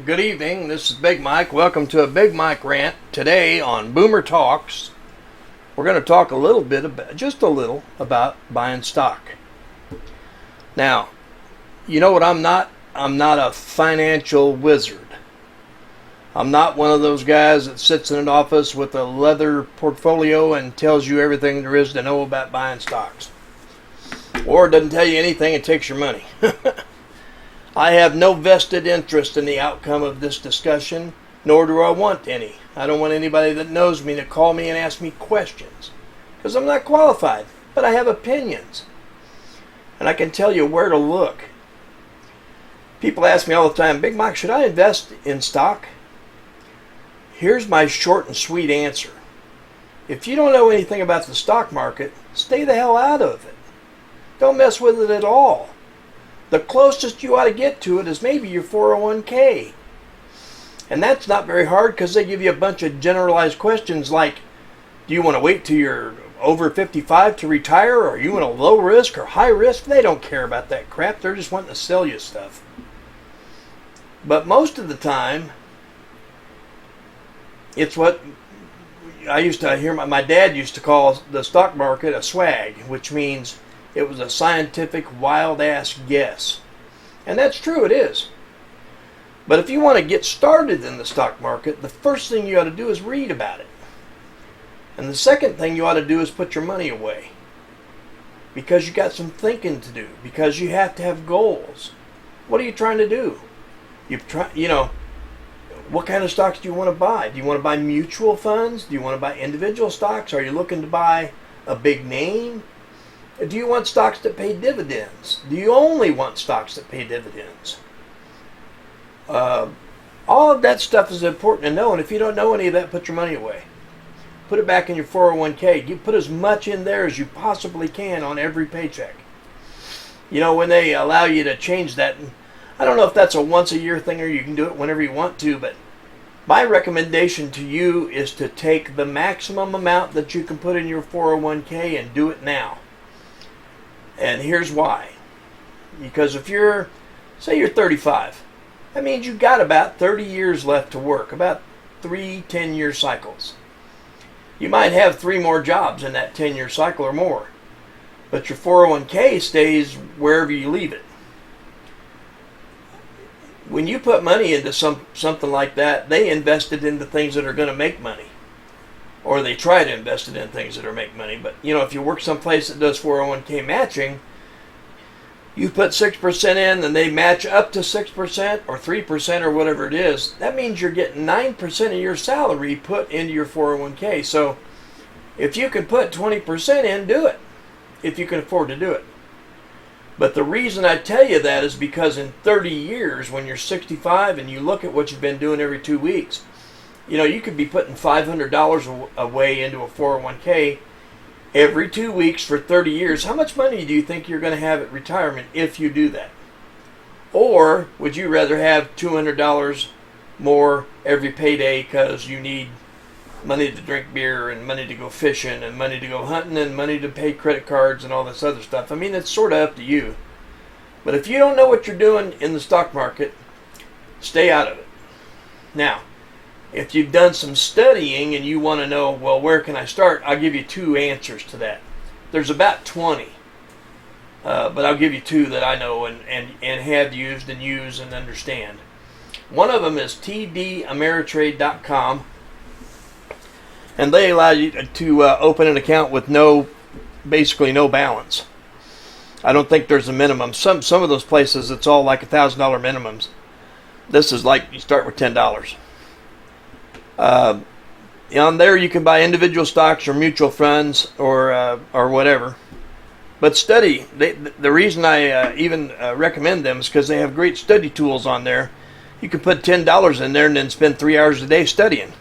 Good evening. This is Big Mike. Welcome to a Big Mike rant. Today on Boomer Talks, we're going to talk a little bit about, just a little, about buying stock. Now, you know what I'm not? I'm not a financial wizard. I'm not one of those guys that sits in an office with a leather portfolio and tells you everything there is to know about buying stocks. Or doesn't tell you anything and takes your money. I have no vested interest in the outcome of this discussion, nor do I want any. I don't want anybody that knows me to call me and ask me questions, because I'm not qualified, but I have opinions. And I can tell you where to look. People ask me all the time, Big Mike, should I invest in stock? Here's my short and sweet answer. If you don't know anything about the stock market, stay the hell out of it. Don't mess with it at all. The closest you ought to get to it is maybe your 401k. And that's not very hard because they give you a bunch of generalized questions like, do you want to wait till you're over 55 to retire, or are you in a low risk or high risk? They don't care about that crap. They're just wanting to sell you stuff. But most of the time, it's what I used to hear my dad used to call the stock market a swag, which means it was a scientific wild-ass guess. And that's true, it is. But if you want to get started in the stock market, the first thing you ought to do is read about it. And the second thing you ought to do is put your money away. Because you got some thinking to do. Because you have to have goals. What are you trying to do? What kind of stocks do you want to buy? Do you want to buy mutual funds? Do you want to buy individual stocks? Are you looking to buy a big name? Do you want stocks that pay dividends? Do you only want stocks that pay dividends? All of that stuff is important to know, and if you don't know any of that, put your money away. Put it back in your 401k. You put as much in there as you possibly can on every paycheck. You know, when they allow you to change that, I don't know if that's a once a year thing or you can do it whenever you want to, but my recommendation to you is to take the maximum amount that you can put in your 401k and do it now. And here's why. Because if say you're 35, that means you've got about 30 years left to work, about 3 10-year cycles. You might have 3 more jobs in that 10-year cycle or more, but your 401k stays wherever you leave it. When you put money into something like that, they invest it into things that are going to make money. Or they try to invest it in things that are make money. But, if you work someplace that does 401k matching, you put 6% in and they match up to 6% or 3% or whatever it is. That means you're getting 9% of your salary put into your 401k. So if you can put 20% in, do it. If you can afford to do it. But the reason I tell you that is because in 30 years, when you're 65 and you look at what you've been doing every 2 weeks, you could be putting $500 away into a 401k every 2 weeks for 30 years. How much money do you think you're going to have at retirement if you do that? Or would you rather have $200 more every payday because you need money to drink beer and money to go fishing and money to go hunting and money to pay credit cards and all this other stuff? I mean, it's sort of up to you. But if you don't know what you're doing in the stock market, stay out of it. Now, if you've done some studying and you want to know, well, where can I start? I'll give you 2 answers to that. There's about 20, but I'll give you 2 that I know and have used and use and understand. One of them is tdameritrade.com, and they allow you to open an account with basically no balance. I don't think there's a minimum. Some of those places, it's all like $1,000 minimums. This is like you start with $10. On there you can buy individual stocks or mutual funds or whatever. But study. The reason I even recommend them is because they have great study tools on there. You can put $10 in there and then spend 3 hours a day studying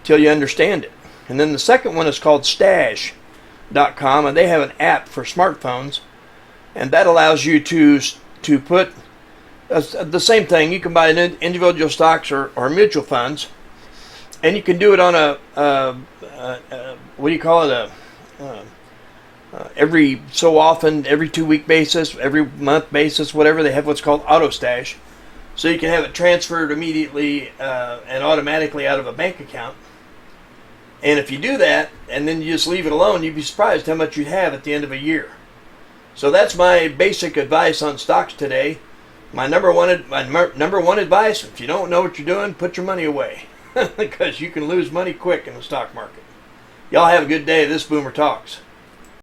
till you understand it. And then the second one is called stash.com, and they have an app for smartphones, and that allows you to put the same thing. You can buy individual stocks or mutual funds. And you can do it on every so often, every 2 week basis, every month basis, whatever. They have what's called auto stash. so you can have it transferred immediately and automatically out of a bank account. And if you do that, and then you just leave it alone, you'd be surprised how much you'd have at the end of a year. So that's my basic advice on stocks today. My number one advice: if you don't know what you're doing, put your money away, because you can lose money quick in the stock market. Y'all have a good day. This Boomer Talks.